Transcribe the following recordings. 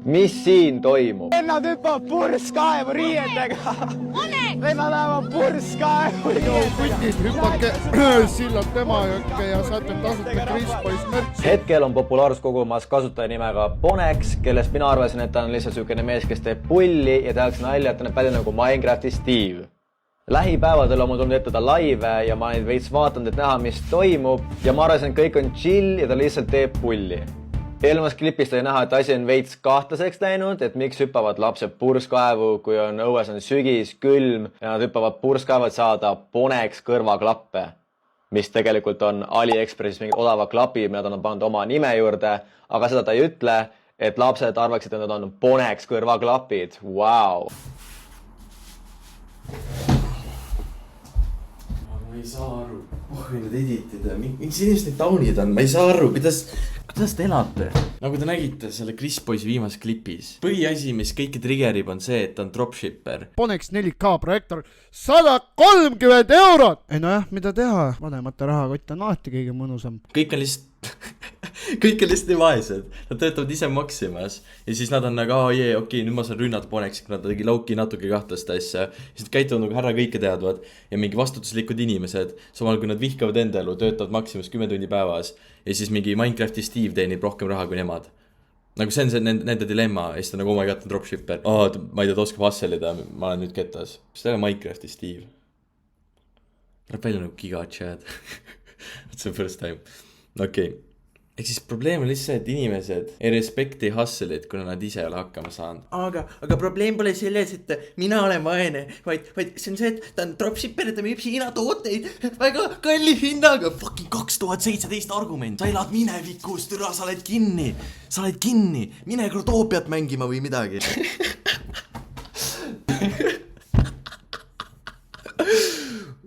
mis siin toimub? Vennad hüppavad purskkaevu riietega. Vennad lähevad purskkaevu riietega. Kutid, hüppake sillad tema ja saate tasuta Krispois märtsi. Hetkel on populaarsus kogumas kasutaja nimega Ponex, kellest mina arvasin, et ta on lihtsalt sükene mees, kes teeb pulli ja tehakse nalja, et ta näeb välja nagu Minecrafti Steve. Lähipäevadel on mul tulnud ette ta live ja ma neid veits vaatanud, et näha, mis toimub ja ma arvasin, et kõik on chill ja ta lihtsalt teeb pulli. Eelmas klipist oli näha, et asi on veits kahtlaseks läinud, et miks hüppavad lapsed purskkaevu, kui on õues on sügis, külm ja nad hüppavad purskkaevu, et saada Ponex kõrvaklappe, mis tegelikult on AliExpressis mingi odava klapi, mille nad on pannud oma nime juurde, aga seda ta ei ütle, et lapsed arvaksid, et nad on Ponex kõrvaklapid. Wow. Ma ei saa aru, need editida, miks inimesed neid taunid on, ma ei saa aru, kuidas te elate? Nagu te nägite selle Krispoisi viimases klipis, põhiasi, mis kõiki triggerib, on see, et ta on dropshipper. Ponex 4K projektor 130 €. Ei nojah, mida teha, vanemate rahakott on alati kõige mõnusam. Kõik on lihtsalt nii vaesed, nad töötavad ise Maximas ja siis nad on nagu, okei, nüüd ma saan rünnata Ponexit, nad tegi lauki natuke kahtlast asja. Siis nad käituvad nagu härra kõike teadvad ja mingi vastutuslikud inimesed, samal kui nad vihkavad enda elu, töötavad Maximas 10 tundi päevas ja siis mingi Minecrafti Steve teenib rohkem raha kui nemad. Nagu see on see nende dilemma ja siis ta nagu, oh my god, on dropshipper. Ma ei tea, ta oskab hustleda, ma olen nüüd ketas. Mis ta ei ole Minecrafti Steve? Läheb välja nagu Giga Chad. That's the first time. Okei. Ehk siis probleem on lihtsalt see, et inimesed ei respekti hustle'id, kuna nad ise ei ole hakkama saanud. Aga probleem pole selles, et mina olen vaene, vaid see on see, et ta on dropshipper, et ta müüb Hiina tooteid väga kalli hinnaga. Fucking 2017 argument. Sa elad minevikus, türa, sa oled kinni. Mine Grotoopiat mängima või midagi.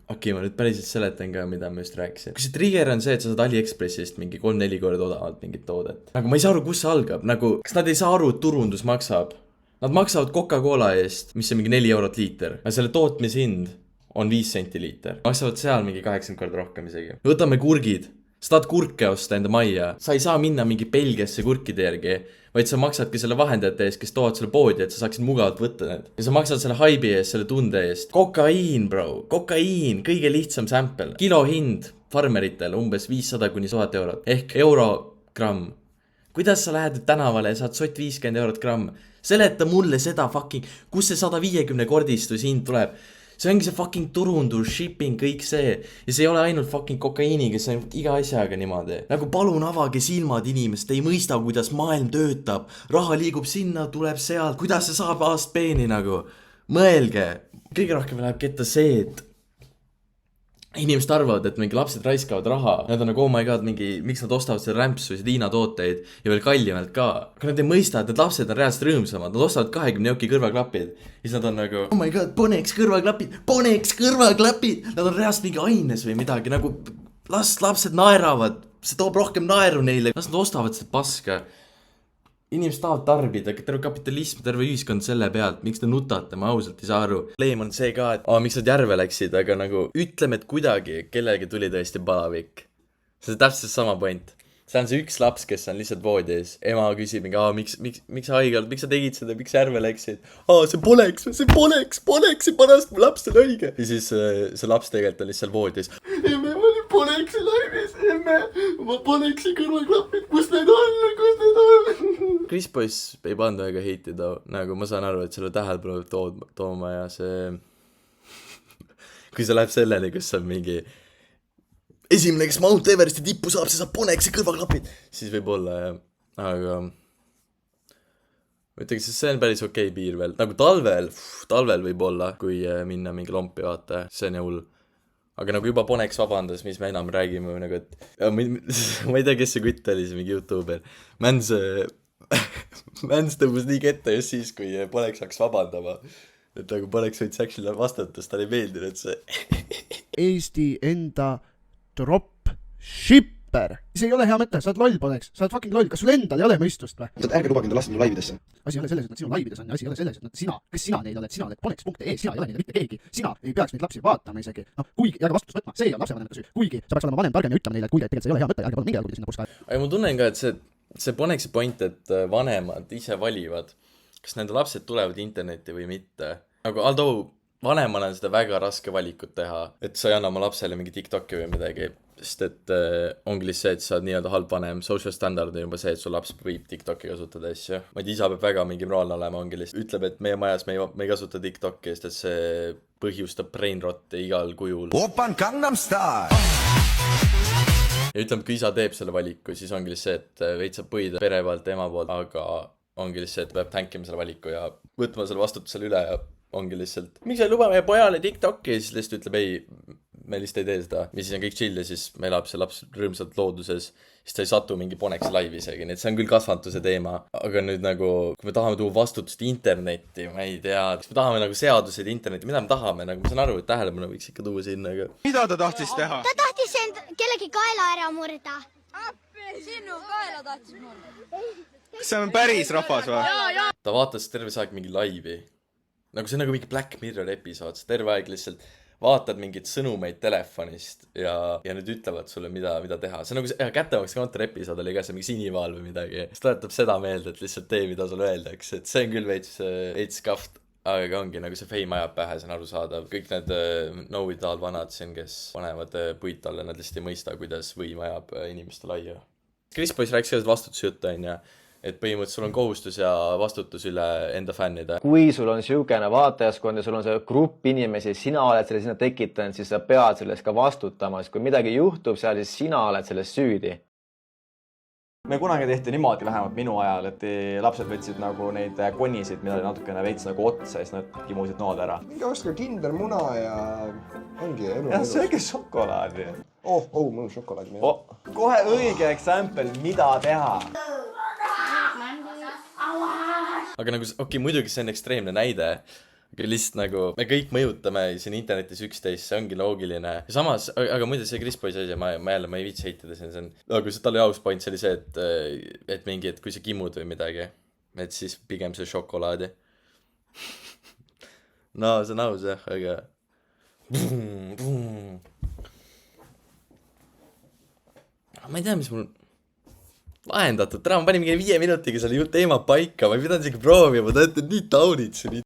Okei, ma nüüd päriselt seletan ka, mida ma just rääkisin. Kui see trigger on see, et sa saad AliExpressist mingi 3-4 korda odavalt mingit toodet. Nagu ma ei saa aru, kus see algab. Nagu, kas nad ei saa aru, et turundus maksab? Nad maksavad Coca-Cola eest, mis on mingi 4 € liiter. Ja selle tootmishind on 5 senti liiter. Maksavad seal mingi 80 korda rohkem isegi. Võtame kurgid. Sa tahad kurke osta enda majja. Sa ei saa minna mingi Belgiasse kurkide järgi, vaid sa maksadki selle vahendajate eest, kes toovad selle poodi, et sa saaksid mugavalt võtta need. Ja sa maksad selle haibi eest, selle tunde eest. Kokaiin, bro. Kokaiin. Kõige lihtsam sample. Kilo hind farmeritel umbes 500–1000 €. Ehk eurogramm. Kuidas sa lähed tänavale ja saad sott 50 € gramm? Seleta mulle seda fucking, kus see 150 kordistus hind tuleb. See ongi see fucking turundus, shipping, kõik see. Ja see ei ole ainult fucking kokaiiniga, see on iga asjaga niimoodi. Nagu palun avage silmad inimest, ei mõista, kuidas maailm töötab. Raha liigub sinna, tuleb sealt. Kuidas see saab A-st B-ni nagu? Mõelge. Kõige rohkem läheb ketta see, et inimesed arvavad, et mingi lapsed raiskavad raha. Nad on nagu, oh my god, miks nad ostavad selle rämpsu ja Hiina tooteid ja veel kallimalt ka. Aga nad ei mõista, et need lapsed on reaalselt rõõmsamad. Nad ostavad 20 € kõrvaklapid. Ja siis nad on nagu, oh my god, Ponex kõrvaklapid. Nad on reaalselt mingi aines või midagi. Nagu, lapsed naeravad. See toob rohkem naeru neile. Las nad ostavad seda paska. Inimesed tahavad tarbida, terve kapitalism, terve ühiskond selle pealt, miks te nutate, ma ausalt ei saa aru. Probleem on see ka, et miks nad järve läksid, aga nagu ütleme, et kuidagi kellelegi tuli tõesti palavik. See on täpselt sama point. See on see üks laps, kes on lihtsalt voodis. Ema küsib, miks sa haigalt, miks sa tegid seda, miks järve läksid? See poleks, parast mu laps on õige. Ja siis see laps tegelikult on lihtsalt voodis. Emme, ma olin Poneksi laivis, ma Poneksi kõrvaklapid, kus need on? Krispois ei pannud väga heitida, nagu ma saan aru, et selle tähelepanu tooma ja see... Kui see läheb selleni, kus on mingi... Esimene, kes Mount Everesti tippu saab, see saab Poneksi kõrvaklapid. Siis võib olla, jah. Aga... Ütleks, see on päris okei piir veel. Nagu talvel võib olla, kui minna mingi lompi vaata. See on hull. Aga nagu juba Ponex vabandas, mis me enam räägime. Nagu, et... ma ei tea, kes see kutt oli, see mingi YouTuber. Mans tõmbus nii kette just siis, kui Ponex hakkas vabandama. Et nagu Ponex võiks actually vastata, sest ta ei meeldinud see. Eesti enda dropshipper. See ei ole hea mõte, sa oled loll, Ponex. Sa oled fucking loll. Kas sul endal ei ole mõistust või? Ärge lubage enda lasta minu laividesse. Asi ei ole selles, et nad sinu laivides on ja asi ei ole selles, et nad sina, kes sina neil oled, sina oled Ponex.ee, sina ei ole neile mitte keegi, sina ei peaks neid lapsi vaatama isegi, kuigi, ja vastutust võtma, see on lapsevanemate süü, kuigi sa peaks olema vanem targem ja ütlema neile, et kuigi, et tegelikult see ei ole hea mõte, ärge palun minge jalgudi sinna purskkaevu. Aga ma tunnen ka, et see see Ponexi point, et vanemad ise valivad, kas nende lapsed tulevad internetti või mitte. Nagu although vanemana on seda väga raske valikut teha, et sa ei anna oma lapsele mingi TikToki või midagi, sest et ongi lihtsalt see, et sa oled nii-öelda halb vanem, social standard on juba see, et su laps võib TikToki kasutada asju. Ma ei tea, isa peab väga mingi moraalne olema, ongi lihtsalt ütleb, et meie majas me ei kasuta TikToki, sest et see põhjustab brain rotte igal kujul. Open Gangnam Style! Ja ütleme, kui isa teeb selle valiku, siis ongi lihtsalt see, et veits saab põida pere poolt, ema poolt, aga ongi lihtsalt, et peab tänkima selle valiku ja võtma selle vastutusele üle ja ongi lihtsalt, miks ei luba meie pojale TikToki, siis lihtsalt ütleb ei, me lihtsalt ei tee seda. Ja siis on kõik chill ja siis me elab see laps rõõmsalt looduses, siis ta ei satu mingi Ponexi laivi isegi, nii et see on küll kasvatuse teema. Aga nüüd nagu, kui me tahame tuua vastutust internetti, ma ei tea, kas me tahame nagu seaduseid internetti, mida me tahame, nagu ma saan aru, et tähelepanu võiks ikka tuua sinna, aga... Mida ta tahtis teha? Ta tahtis kellegi kaela ära murda. Sinu kaela tahtis murda. Kas see on päris rahvas või? Ta vaatas terve see aeg mingi laivi. Nagu see on nagu mingi Black Mirror episood, terve aeg lihtsalt vaatad mingit sõnumeid telefonist ja nüüd ütlevad sulle, mida teha. See on nagu see kättemaks kontori episood oli ka see mingi sinivaal või midagi. See tuletab seda meelde, et lihtsalt tee, mida sulle öeldakse. Et see on küll veits kaft, aga ongi nagu see fame ajab pähe, see on arusaadav. Kõik need know-it-all vanad siin, kes panevad puit alla, nad lihtsalt ei mõista, kuidas võim ajab inimeste laia. Chris Boys rääkis ka vastutusjuttu, on ja et põhimõtteliselt sul on kohustus ja vastutus üle enda fännide. Kui sul on siukene vaatajaskond ja sul on see grupp inimesi, sina oled selle sinna tekitanud, siis sa pead sellest ka vastutama, sest kui midagi juhtub seal, siis sina oled sellest süüdi. Me kunagi tehti niimoodi, vähemalt minu ajal, et lapsed võtsid nagu neid konisid, mida natukene veits nagu otsa ja siis nad kimusid nood ära. Minge ostke Kinder muna ja ongi elu. Ja sööge šokolaadi. Mul on šokolaadi. Kohe õige example, mida teha. Aga nagu, muidugi see on ekstreemne näide, aga lihtsalt nagu me kõik mõjutame siin internetis üksteist, see ongi loogiline. Ja samas, aga muide see Chris Boys asi, ma ei viitsi heitada siin, see on, aga see talle aus point, see oli see, et mingi, et kui sa kimud või midagi, et siis pigem see šokolaadi. No, see on aus jah, aga... Ma ei tea, mis mul... lahendatud, täna ma panin mingi 5 minutiga selle teema paika, ma ei pidanud isegi proovima, ta ütleb nii taunid siin.